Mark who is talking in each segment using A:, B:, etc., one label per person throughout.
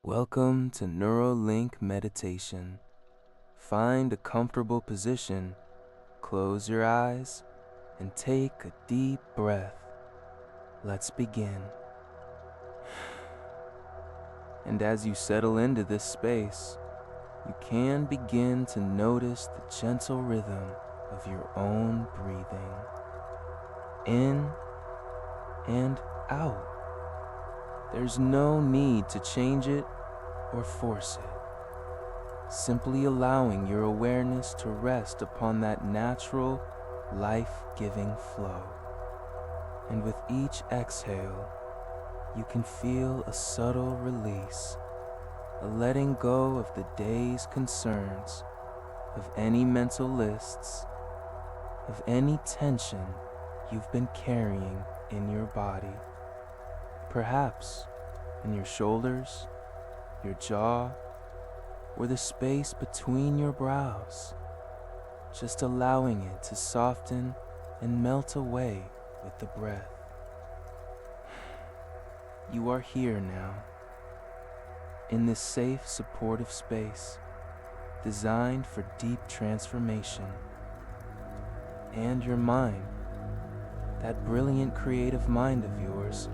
A: Welcome to Neurolink Meditation. Find a comfortable position, close your eyes, and take a deep breath. Let's begin. And as you settle into this space, you can begin to notice the gentle rhythm of your own breathing. In and out. There's no need to change it or force it. Simply allowing your awareness to rest upon that natural, life-giving flow. And with each exhale, you can feel a subtle release, a letting go of the day's concerns, of any mental lists, of any tension you've been carrying in your body. Perhaps in your shoulders, your jaw, or the space between your brows, just allowing it to soften and melt away with the breath. You are here now, in this safe, supportive space, designed for deep transformation. And your mind, that brilliant creative mind of yours,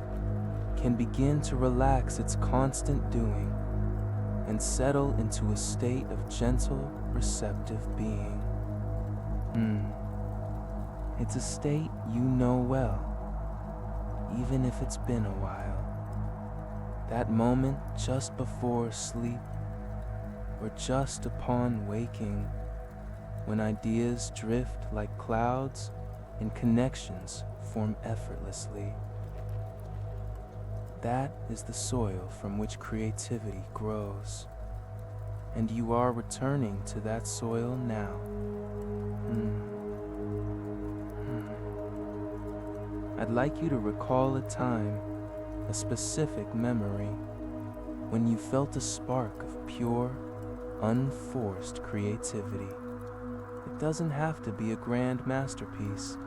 A: can begin to relax its constant doing and settle into a state of gentle, receptive being. It's a state you know well, even if it's been a while. That moment just before sleep, or just upon waking, when ideas drift like clouds and connections form effortlessly. That is the soil from which creativity grows, and you are returning to that soil now. I'd like you to recall a time, a specific memory, when you felt a spark of pure, unforced creativity. It doesn't have to be a grand masterpiece.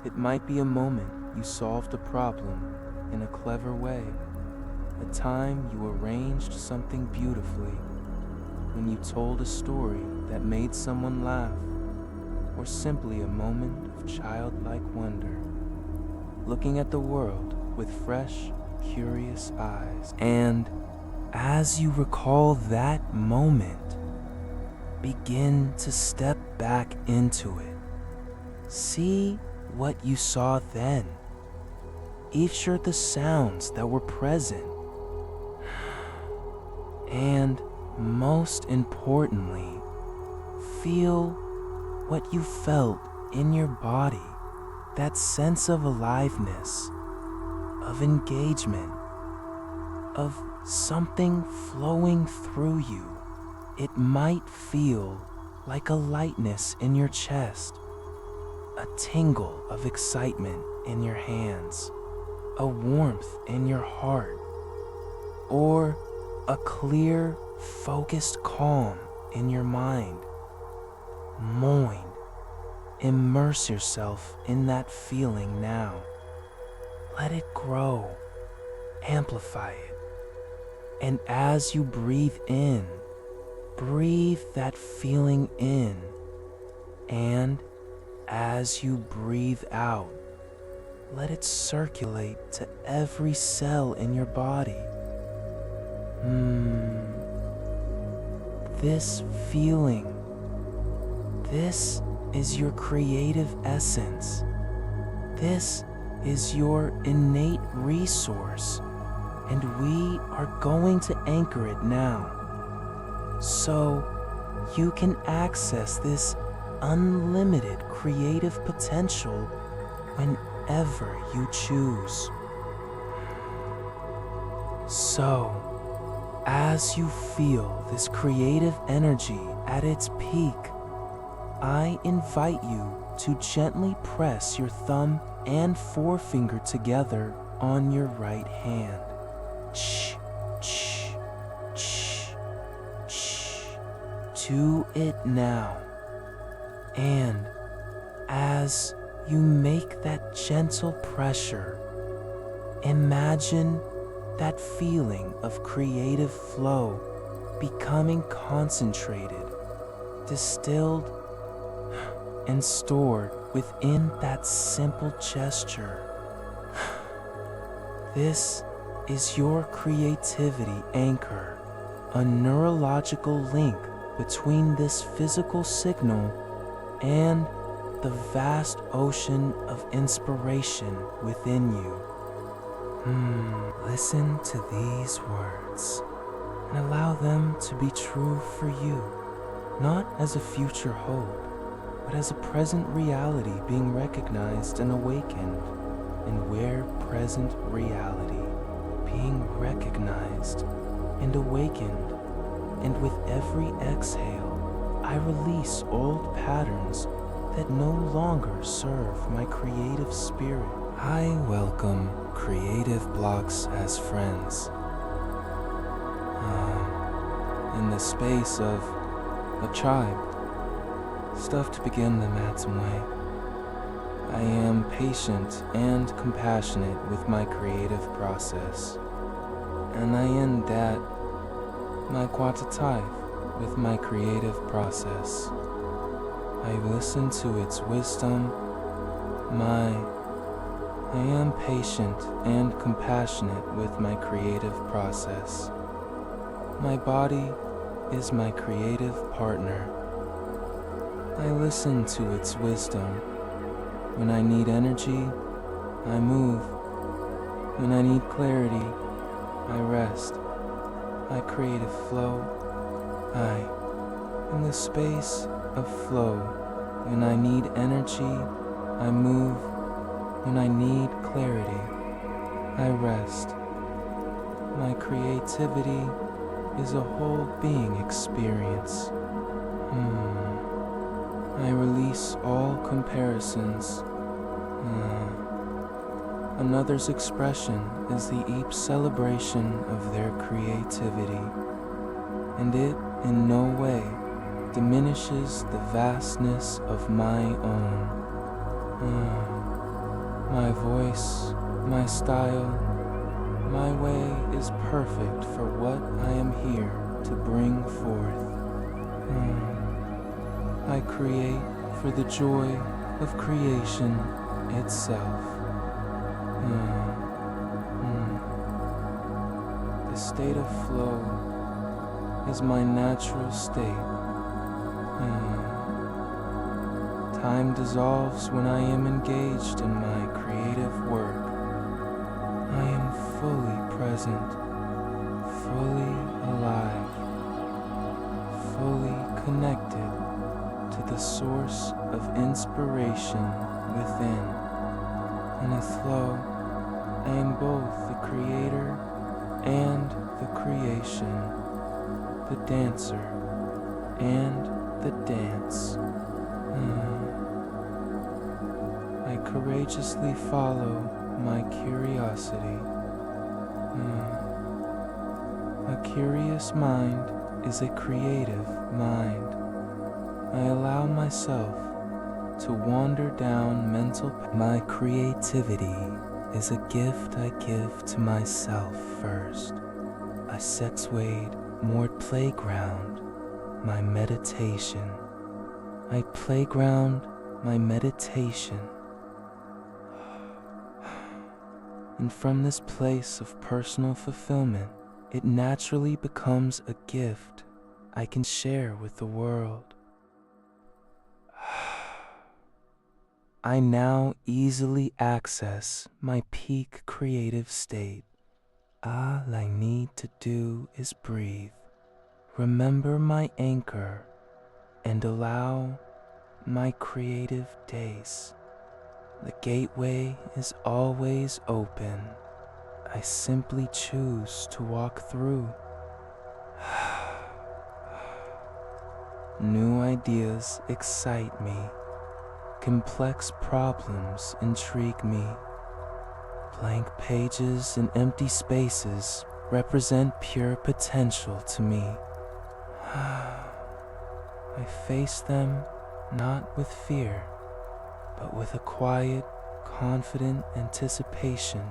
A: It might be a moment you solved a problem in a clever way, a time you arranged something beautifully, when you told a story that made someone laugh, or simply a moment of childlike wonder, looking at the world with fresh, curious eyes. And as you recall that moment, begin to step back into it. See what you saw then. Each are the sounds that were present. And most importantly, feel what you felt in your body, that sense of aliveness, of engagement, of something flowing through you. It might feel like a lightness in your chest, a tingle of excitement in your hands, a warmth in your heart, or a clear, focused calm in your mind. Immerse yourself in that feeling now. Let it grow, amplify it, and as you breathe in, breathe that feeling in, and as you breathe out, let it circulate to every cell in your body. This feeling, this is your creative essence. This is your innate resource, and we are going to anchor it now, so you can access this unlimited creative potential whenever you choose. So, as you feel this creative energy at its peak, I invite you to gently press your thumb and forefinger together on your right hand. To it now. And as you make that gentle pressure, imagine that feeling of creative flow becoming concentrated, distilled, and stored within that simple gesture. This is your creativity anchor, a neurological link between this physical signal and the vast ocean of inspiration within you. Listen to these words and allow them to be true for you, not as a future hope, but as a present reality being recognized and awakened. And where present reality being recognized and awakened, and with every exhale, I release old patterns that no longer serve my creative spirit. I welcome creative blocks as friends. In the space of a tribe, stuff to begin them at some way. I am patient and compassionate with my creative process, and I end that my quantitative with my creative process. I listen to its wisdom. I am patient and compassionate with my creative process. My body is my creative partner. I listen to its wisdom. When I need energy, I move. When I need clarity, I rest. I create a flow. In the space of flow. When I need energy, I move. When I need clarity, I rest. My creativity is a whole being experience. I release all comparisons. Another's expression is the each celebration of their creativity, and it in no way diminishes the vastness of my own. My voice, my style, my way is perfect for what I am here to bring forth. I create for the joy of creation itself. The state of flow is my natural state. Time dissolves when I am engaged in my creative work. I am fully present, fully alive, fully connected to the source of inspiration within. In a flow, I am both the creator and the creation, the dancer and the dance. I courageously follow my curiosity. A curious mind is a creative mind. I allow myself to wander down mental paths. My creativity is a gift I give to myself first. A sex-wade moored playground, my meditation. I playground my meditation. And from this place of personal fulfillment, it naturally becomes a gift I can share with the world. I now easily access my peak creative state. All I need to do is breathe, remember my anchor, and allow my creative days. The gateway is always open. I simply choose to walk through. New ideas excite me. Complex problems intrigue me. Blank pages and empty spaces represent pure potential to me. I face them not with fear, but with a quiet, confident anticipation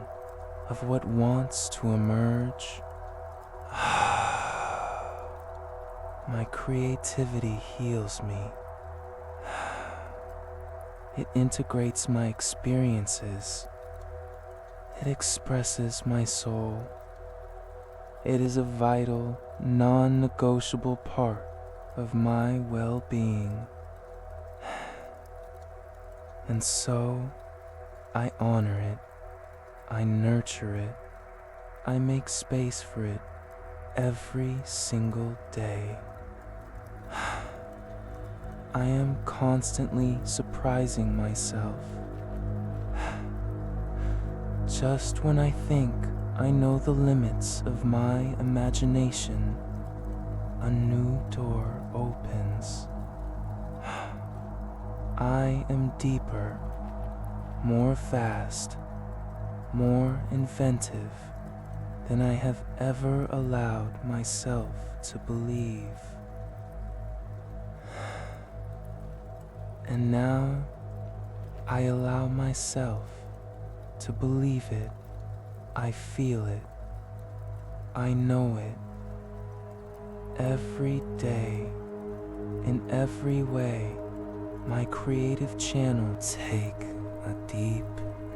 A: of what wants to emerge. My creativity heals me. It integrates my experiences. It expresses my soul. It is a vital, non-negotiable part of my well-being. And so, I honor it. I nurture it. I make space for it every single day. I am constantly surprising myself. Just when I think I know the limits of my imagination, a new door opens. I am deeper, more vast, more inventive than I have ever allowed myself to believe. And now I allow myself to believe it. I feel it. I know it. Every day, in every way, my creative channel. Take a deep,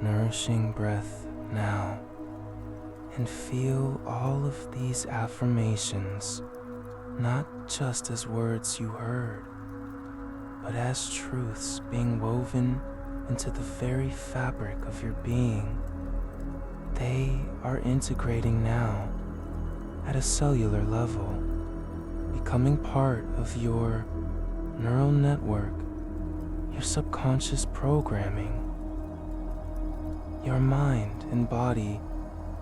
A: nourishing breath now and feel all of these affirmations, not just as words you heard, but as truths being woven into the very fabric of your being. They are integrating now at a cellular level, becoming part of your neural network, your subconscious programming. Your mind and body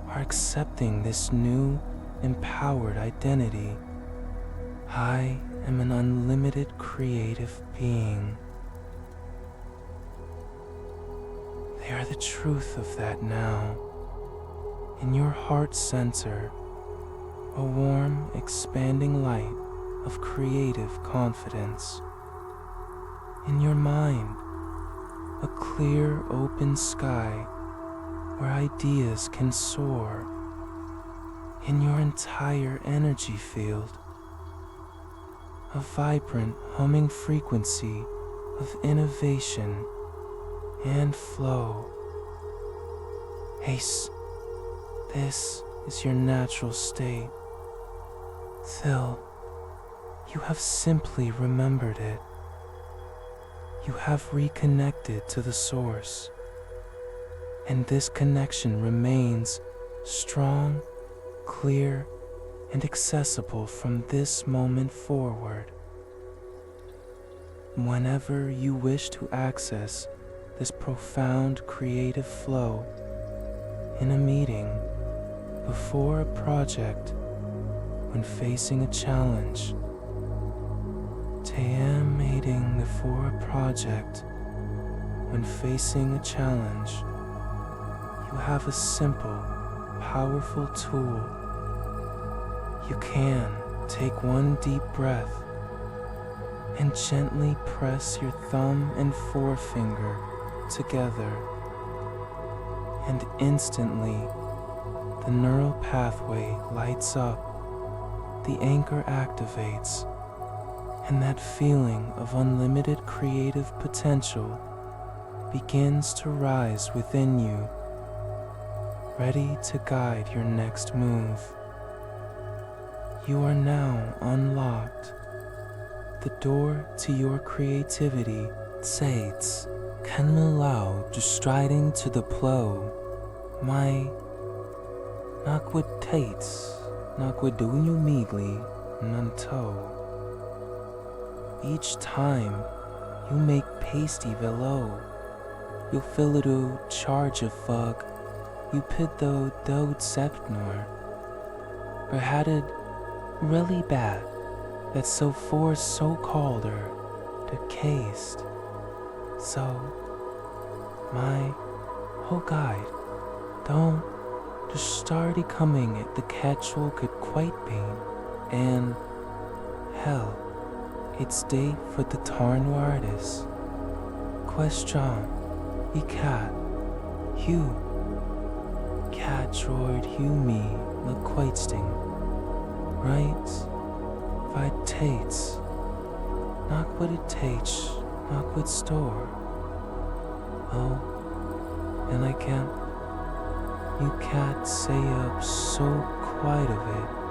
A: are accepting this new, empowered identity. I am an unlimited creative being. They are the truth of that now. In your heart center, a warm, expanding light of creative confidence. In your mind, a clear, open sky where ideas can soar. In your entire energy field, a vibrant, humming frequency of innovation and flow. Ace, this is your natural state. Till you have simply remembered it. You have reconnected to the source, and this connection remains strong, clear, and accessible from this moment forward. Whenever you wish to access this profound creative flow, in a meeting, before a project, when facing a challenge, meeting before a project, when facing a challenge, you have a simple, powerful tool. You can take one deep breath and gently press your thumb and forefinger together, and instantly the neural pathway lights up, the anchor activates, and that feeling of unlimited creative potential begins to rise within you, ready to guide your next move. You are now unlocked. The door to your creativity says, "Can allow to striding to the plow, my nakwitates, nakwadunyu migli nanto." Each time you make pasty velo, you feel it a charge of fug, you pit though dode septnor, or had it really bad that so for so called her to caste. So my whole guide don't just starty coming at the catchal could quite be, and hell, it's day for the Tarn artist. Question, Ikat, Hugh, cat droid Humi Lequaitsting, right? Vitates, Naquiditates, Naquid Store. Oh, and I can't, you can't say up so quite of it.